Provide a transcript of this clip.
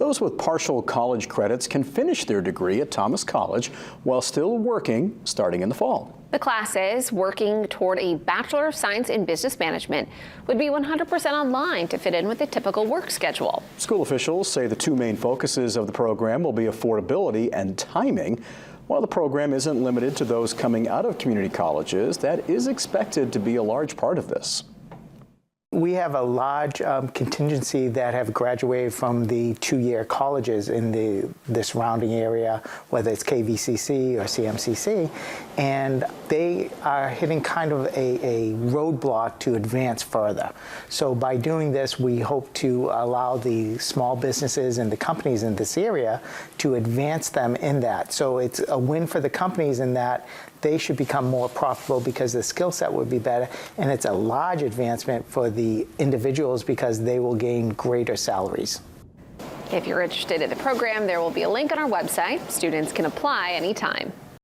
Those with partial college credits can finish their degree at Thomas College while still working starting in the fall. The classes working toward a Bachelor of Science in Business Management would be 100% online to fit in with a typical work schedule. School officials say the two main focuses of the program will be affordability and timing. While the program isn't limited to those coming out of community colleges, that is expected to be a large part of this. We have a large contingency that have graduated from the two-year colleges in this surrounding area, whether it's KVCC or CMCC, and they are hitting kind of a roadblock to advance further. So by doing this, we hope to allow the small businesses and the companies in this area to advance them in that. So it's a win for the companies in that they should become more profitable because the skill set would be better, and it's a large advancement for the individuals because they will gain greater salaries. If you're interested in the program, there will be a link on our website. Students can apply anytime.